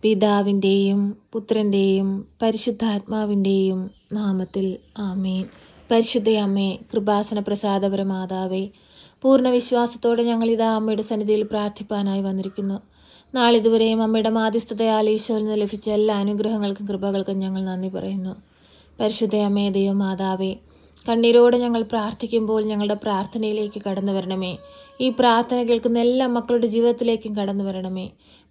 പിതാവിൻ്റെയും പുത്രൻ്റെയും പരിശുദ്ധാത്മാവിൻ്റെയും നാമത്തിൽ ആമേൻ. പരിശുദ്ധ അമ്മേ, കൃപാസന പ്രസാദപര മാതാവേ, പൂർണ്ണ വിശ്വാസത്തോടെ ഞങ്ങളിതാ അമ്മയുടെ സന്നിധിയിൽ പ്രാർത്ഥിപ്പാനായി വന്നിരിക്കുന്നു. നാളിതുവരെയും അമ്മയുടെ മാധ്യസ്ഥതയാൽ ഈശോയിൽ നിന്ന് ലഭിച്ച എല്ലാ അനുഗ്രഹങ്ങൾക്കും കൃപകൾക്കും ഞങ്ങൾ നന്ദി പറയുന്നു. പരിശുദ്ധ അമ്മേ, ദൈവമാതാവേ, കണ്ണീരോടെ ഞങ്ങൾ പ്രാർത്ഥിക്കുമ്പോൾ ഞങ്ങളുടെ പ്രാർത്ഥനയിലേക്ക് കടന്നു വരണമേ. ഈ പ്രാർത്ഥന കേൾക്കുന്ന എല്ലാ മക്കളുടെ ജീവിതത്തിലേക്കും കടന്നു വരണമേ.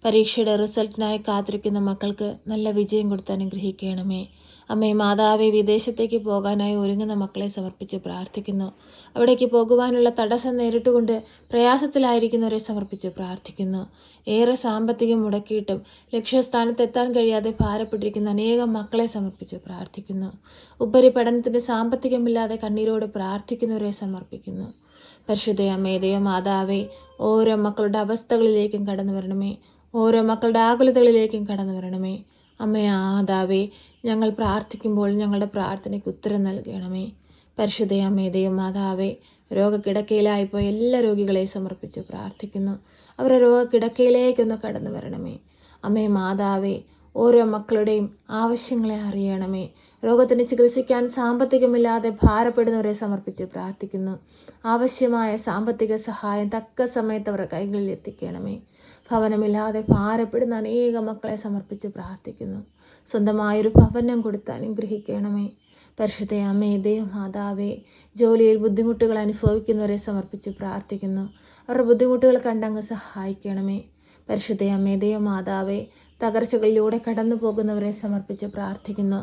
പരീക്ഷയുടെ റിസൾട്ടിനായി കാത്തിരിക്കുന്ന മക്കൾക്ക് നല്ല വിജയം കൊടുത്ത് അനുഗ്രഹിക്കണമേ. അമ്മേ മാതാവേ, വിദേശത്തേക്ക് പോകാനായി ഒരുങ്ങുന്ന മക്കളെ സമർപ്പിച്ച് പ്രാർത്ഥിക്കുന്നു. അവിടേക്ക് പോകുവാനുള്ള തടസ്സം നേരിട്ടുകൊണ്ട് പ്രയാസത്തിലായിരിക്കുന്നവരെ സമർപ്പിച്ച് പ്രാർത്ഥിക്കുന്നു. ഏറെ സാമ്പത്തികം മുടക്കിയിട്ടും ലക്ഷ്യസ്ഥാനത്തെത്താൻ കഴിയാതെ ഭാരപ്പെട്ടിരിക്കുന്ന അനേകം മക്കളെ സമർപ്പിച്ച് പ്രാർത്ഥിക്കുന്നു. ഉപരിപഠനത്തിന് സാമ്പത്തികമില്ലാതെ കണ്ണീരോട് പ്രാർത്ഥിക്കുന്നവരെ സമർപ്പിക്കുന്നു. പരിശുദ്ധ അമ്മേ, ദൈവമാതാവേ, ഓരോ മക്കളുടെ അവസ്ഥകളിലേക്കും കടന്നു വരണമേ. ഓരോ മക്കളുടെ ആകുലതകളിലേക്കും കടന്നു വരണമേ. അമ്മേ മാതാവേ, ഞങ്ങൾ പ്രാർത്ഥിക്കുമ്പോൾ ഞങ്ങളുടെ പ്രാർത്ഥനയ്ക്ക് ഉത്തരം നൽകണമേ. പരിശുദ്ധ അമ്മേ, ദൈവമാതാവേ, രോഗക്കിടക്കയിലായിപ്പോയ എല്ലാ രോഗികളെയും സമർപ്പിച്ച് പ്രാർത്ഥിക്കുന്നു. അവരുടെ രോഗക്കിടക്കയിലേക്കൊന്ന് കടന്നു വരണമേ. അമ്മേ മാതാവേ, ഓരോ മക്കളുടെയും ആവശ്യങ്ങളെ അറിയണമേ. രോഗത്തിന് ചികിത്സിക്കാൻ സാമ്പത്തികമില്ലാതെ ഭാരപ്പെടുന്നവരെ സമർപ്പിച്ച് പ്രാർത്ഥിക്കുന്നു. ആവശ്യമായ സാമ്പത്തിക സഹായം തക്ക സമയത്ത് അവരുടെ കൈകളിൽ എത്തിക്കണമേ. ഭവനമില്ലാതെ ഭാരപ്പെടുന്ന അനേക മക്കളെ സമർപ്പിച്ച് പ്രാർത്ഥിക്കുന്നു. സ്വന്തമായൊരു ഭവനം കൊടുത്ത് അനുഗ്രഹിക്കണമേ. പരിശുദ്ധ അമ്മേ, ദൈവമാതാവേ, ജോലിയിൽ ബുദ്ധിമുട്ടുകൾ അനുഭവിക്കുന്നവരെ സമർപ്പിച്ച് പ്രാർത്ഥിക്കുന്നു. അവരുടെ ബുദ്ധിമുട്ടുകൾ കണ്ടങ്ങ് സഹായിക്കണമേ. പരിശുദ്ധ അമ്മേ, ദൈവമാതാവേ, തകർച്ചകളിലൂടെ കടന്നു പോകുന്നവരെ സമർപ്പിച്ച് പ്രാർത്ഥിക്കുന്നു.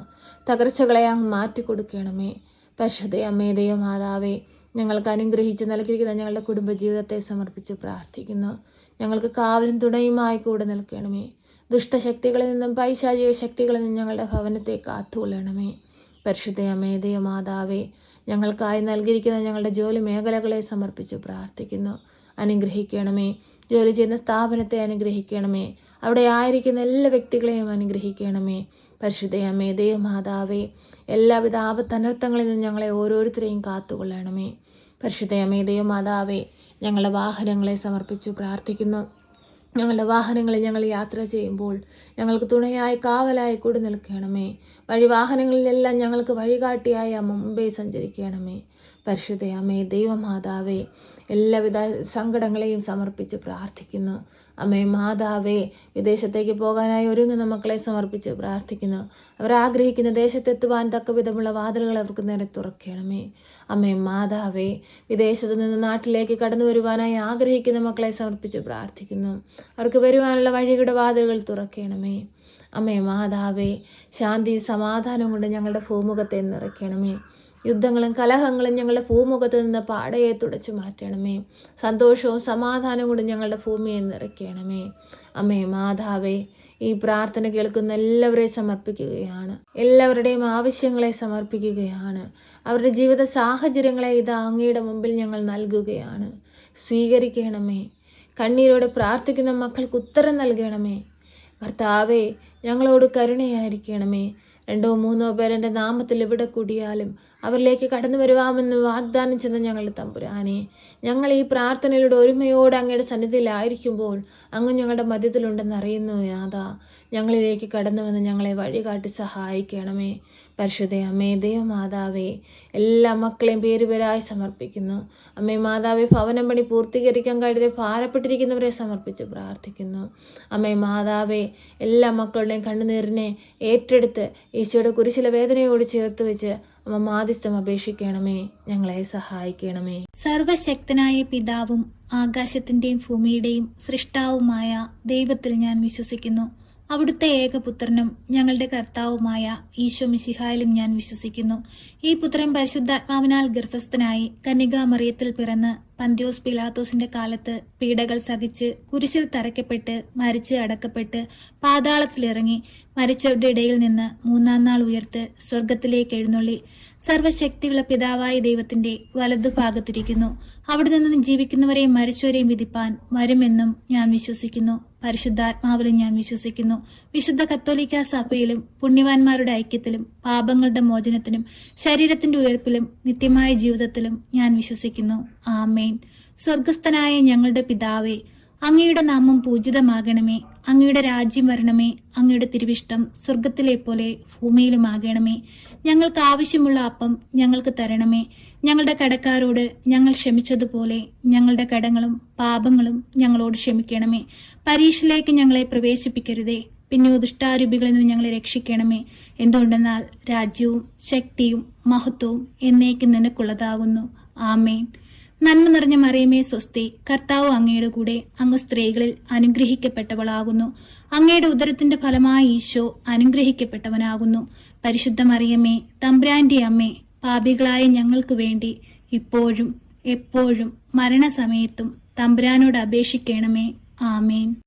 തകർച്ചകളെ അങ്ങ് മാറ്റിക്കൊടുക്കണമേ. പരിശുദ്ധ അമ്മേ, ദൈവമാതാവേ, ഞങ്ങൾക്ക് അനുഗ്രഹിച്ച് നൽകിയിരിക്കുന്ന ഞങ്ങളുടെ കുടുംബജീവിതത്തെ സമർപ്പിച്ച് പ്രാർത്ഥിക്കുന്നു. ഞങ്ങൾക്ക് കാവലും തുണയുമായി കൂടെ നിൽക്കണമേ. ദുഷ്ടശക്തികളിൽ നിന്നും പൈശാചിക ശക്തികളിൽ നിന്നും ഞങ്ങളുടെ ഭവനത്തെ കാത്തുകൊള്ളണമേ. പരിശുദ്ധ അമ്മേ, ദൈവമാതാവേ, ഞങ്ങൾക്കായി നൽകിയിരിക്കുന്ന ഞങ്ങളുടെ ജോലി മേഖലകളെ സമർപ്പിച്ച് പ്രാർത്ഥിക്കുന്നു. അനുഗ്രഹിക്കണമേ. ജോലി ചെയ്യുന്ന സ്ഥാപനത്തെ അനുഗ്രഹിക്കണമേ. അവിടെ ആയിരിക്കുന്ന എല്ലാ വ്യക്തികളെയും അനുഗ്രഹിക്കണമേ. പരിശുദ്ധ അമ്മേ, ദൈവമാതാവേ, എല്ലാവിധ ആപത്തനർത്ഥങ്ങളിൽ നിന്നും ഞങ്ങളെ ഓരോരുത്തരെയും കാത്തുകൊള്ളണമേ. പരിശുദ്ധ അമ്മേ, ദൈവമാതാവേ, ഞങ്ങളുടെ വാഹനങ്ങളെ സമർപ്പിച്ചു പ്രാർത്ഥിക്കുന്നു. ഞങ്ങളുടെ വാഹനങ്ങളിൽ ഞങ്ങൾ യാത്ര ചെയ്യുമ്പോൾ ഞങ്ങൾക്ക് തുണയായി കാവലായി കൂടി നിൽക്കണമേ. വാഹനങ്ങളിലെല്ലാം ഞങ്ങൾക്ക് വഴികാട്ടിയായി അമ്മ മുമ്പേ സഞ്ചരിക്കണമേ. പരിശുദ്ധ അമ്മേ, ദൈവമാതാവേ, എല്ലാവിധ സങ്കടങ്ങളെയും സമർപ്പിച്ച് പ്രാർത്ഥിക്കുന്നു. അമ്മേ മാതാവേ, വിദേശത്തേക്ക് പോകാനായി ഒരുങ്ങുന്ന മക്കളെ സമർപ്പിച്ച് പ്രാർത്ഥിക്കുന്നു. അവർ ആഗ്രഹിക്കുന്ന ദേശത്തെത്തുവാൻ തക്ക വിധമുള്ള വാതിലുകൾ അവർക്ക് നേരെ തുറക്കണമേ. അമ്മേ മാതാവേ, വിദേശത്ത് നിന്ന് നാട്ടിലേക്ക് കടന്നു വരുവാനായി ആഗ്രഹിക്കുന്ന മക്കളെ സമർപ്പിച്ച് പ്രാർത്ഥിക്കുന്നു. അവർക്ക് വരുവാനുള്ള വഴിയുടെ വാതിലുകൾ തുറക്കണമേ. അമ്മേ മാതാവേ, ശാന്തി സമാധാനം കൊണ്ട് ഞങ്ങളുടെ ഭൂമുഖത്തെ നിറയ്ക്കണമേ. യുദ്ധങ്ങളും കലഹങ്ങളും ഞങ്ങളുടെ ഭൂമുഖത്ത് നിന്ന് പാടയെ തുടച്ചു മാറ്റണമേ. സന്തോഷവും സമാധാനവും കൊണ്ട് ഞങ്ങളുടെ ഭൂമിയെ നിറയ്ക്കണമേ. അമ്മേ മാതാവേ, ഈ പ്രാർത്ഥന കേൾക്കുന്ന എല്ലാവരെയും സമർപ്പിക്കുകയാണ്. എല്ലാവരുടെയും ആവശ്യങ്ങളെ സമർപ്പിക്കുകയാണ്. അവരുടെ ജീവിത സാഹചര്യങ്ങളെ ഇത് അങ്ങയുടെ മുമ്പിൽ ഞങ്ങൾ നൽകുകയാണ്. സ്വീകരിക്കണമേ. കണ്ണീരോടെ പ്രാർത്ഥിക്കുന്ന മക്കൾക്ക് ഉത്തരം നൽകണമേ. കർത്താവേ, ഞങ്ങളോട് കരുണയായിരിക്കണമേ. 2-3 പേർ എൻ്റെ നാമത്തിൽ എവിടെ കൂടിയാലും അവരിലേക്ക് കടന്നു വരുവാമെന്ന് വാഗ്ദാനം ചെന്ന ഞങ്ങളുടെ തമ്പുരാനെ, ഞങ്ങൾ ഈ പ്രാർത്ഥനയിലൂടെ ഒരുമയോടെ അങ്ങയുടെ സന്നിധിയിലായിരിക്കുമ്പോൾ അങ്ങ് ഞങ്ങളുടെ മധ്യത്തിലുണ്ടെന്ന് അറിയുന്നു. നാഥാ, ഞങ്ങളിലേക്ക് കടന്നു വന്ന് ഞങ്ങളെ വഴികാട്ടി സഹായിക്കണമേ. പരിശുദ്ധ അമ്മേ, ദൈവമാതാവേ, എല്ലാ മക്കളെയും പേരുപേരായി സമർപ്പിക്കുന്നു. അമ്മേ മാതാവേ, ഭവനം പണി പൂർത്തീകരിക്കാൻ കഴിയാതെ ഭാരപ്പെട്ടിരിക്കുന്നവരെ സമർപ്പിച്ച് പ്രാർത്ഥിക്കുന്നു. അമ്മേ മാതാവേ, എല്ലാ മക്കളുടെയും കണ്ണുനീരിനെ ഏറ്റെടുത്ത് ഈശോയുടെ കുരിശിലെ വേദനയോട് ചേർത്ത് വെച്ച് അമ്മ മാധ്യസ്ഥം അപേക്ഷിക്കണമേ. ഞങ്ങളെ സഹായിക്കണമേ. സർവശക്തനായ പിതാവും ആകാശത്തിന്റെയും ഭൂമിയുടെയും സൃഷ്ടാവുമായ ദൈവത്തിൽ ഞാൻ വിശ്വസിക്കുന്നു. അവിടുത്തെ ഏകപുത്രനും ഞങ്ങളുടെ കർത്താവുമായ ഈശോ മിശിഹായിലും ഞാൻ വിശ്വസിക്കുന്നു. ഈ പുത്രൻ പരിശുദ്ധാത്മാവിനാൽ ഗർഭസ്ഥനായി കന്യകാമറിയത്തിൽ പിറന്ന് പന്ത്യോസ് പിലാത്തോസിന്റെ കാലത്ത് പീഡകൾ സഹിച്ച് കുരിശിൽ തറയ്ക്കപ്പെട്ട് മരിച്ച് അടക്കപ്പെട്ട് പാതാളത്തിലിറങ്ങി മരിച്ചവരുടെ ഇടയിൽ നിന്ന് 3-ാം നാൾ ഉയർത്ത് സ്വർഗത്തിലേക്ക് എഴുന്നള്ളി സർവശക്തിയുള്ള പിതാവായ ദൈവത്തിന്റെ വലതുഭാഗത്തിരിക്കുന്നു. അവിടെ നിന്നും ജീവിക്കുന്നവരെയും മരിച്ചവരെയും വിധിപ്പാൻ വരുമെന്നും ഞാൻ വിശ്വസിക്കുന്നു. പരിശുദ്ധാത്മാവിലും ഞാൻ വിശ്വസിക്കുന്നു. വിശുദ്ധ കത്തോലിക്ക സഭയിലും പുണ്യവാന്മാരുടെ ഐക്യത്തിലും പാപങ്ങളുടെ മോചനത്തിനും ശരീരത്തിന്റെ ഉയർപ്പിലും നിത്യമായ ജീവിതത്തിലും ഞാൻ വിശ്വസിക്കുന്നു. ആമേൻ. സ്വർഗസ്ഥനായ ഞങ്ങളുടെ പിതാവേ, അങ്ങയുടെ നാമം പൂജിതമാകണമേ. അങ്ങയുടെ രാജ്യം വരണമേ. അങ്ങയുടെ തിരുവിഷ്ടം സ്വർഗത്തിലെ പോലെ ഭൂമിയിലുമാകണമേ. ഞങ്ങൾക്ക് ആവശ്യമുള്ള അപ്പം ഞങ്ങൾക്ക് തരണമേ. ഞങ്ങളുടെ കടക്കാരോട് ഞങ്ങൾ ക്ഷമിച്ചതുപോലെ ഞങ്ങളുടെ കടങ്ങളും പാപങ്ങളും ഞങ്ങളോട് ക്ഷമിക്കണമേ. പരീക്ഷയിലേക്ക് ഞങ്ങളെ പ്രവേശിപ്പിക്കരുതേ, പിന്നെ ദുഷ്ടാരൂപികളിൽ നിന്ന് ഞങ്ങളെ രക്ഷിക്കണമേ. എന്തുകൊണ്ടെന്നാൽ രാജ്യവും ശക്തിയും മഹത്വവും എന്നേക്കും നിനക്കുള്ളതാകുന്നു. ആമേൻ. നന്മ നിറഞ്ഞ മറിയമേ സ്വസ്തി, കർത്താവ് അങ്ങയുടെ കൂടെ, അങ്ങ് സ്ത്രീകളിൽ അനുഗ്രഹിക്കപ്പെട്ടവളാകുന്നു. അങ്ങയുടെ ഉദരത്തിന്റെ ഫലമായ ഈശോ അനുഗ്രഹിക്കപ്പെട്ടവനാകുന്നു. പരിശുദ്ധ മറിയമേ, തമ്പുരാന്റെ അമ്മേ, പാപികളായ ഞങ്ങൾക്ക് വേണ്ടി ഇപ്പോഴും എപ്പോഴും മരണസമയത്തും തമ്പുരാനോട് അപേക്ഷിക്കണമേ. ആമേൻ.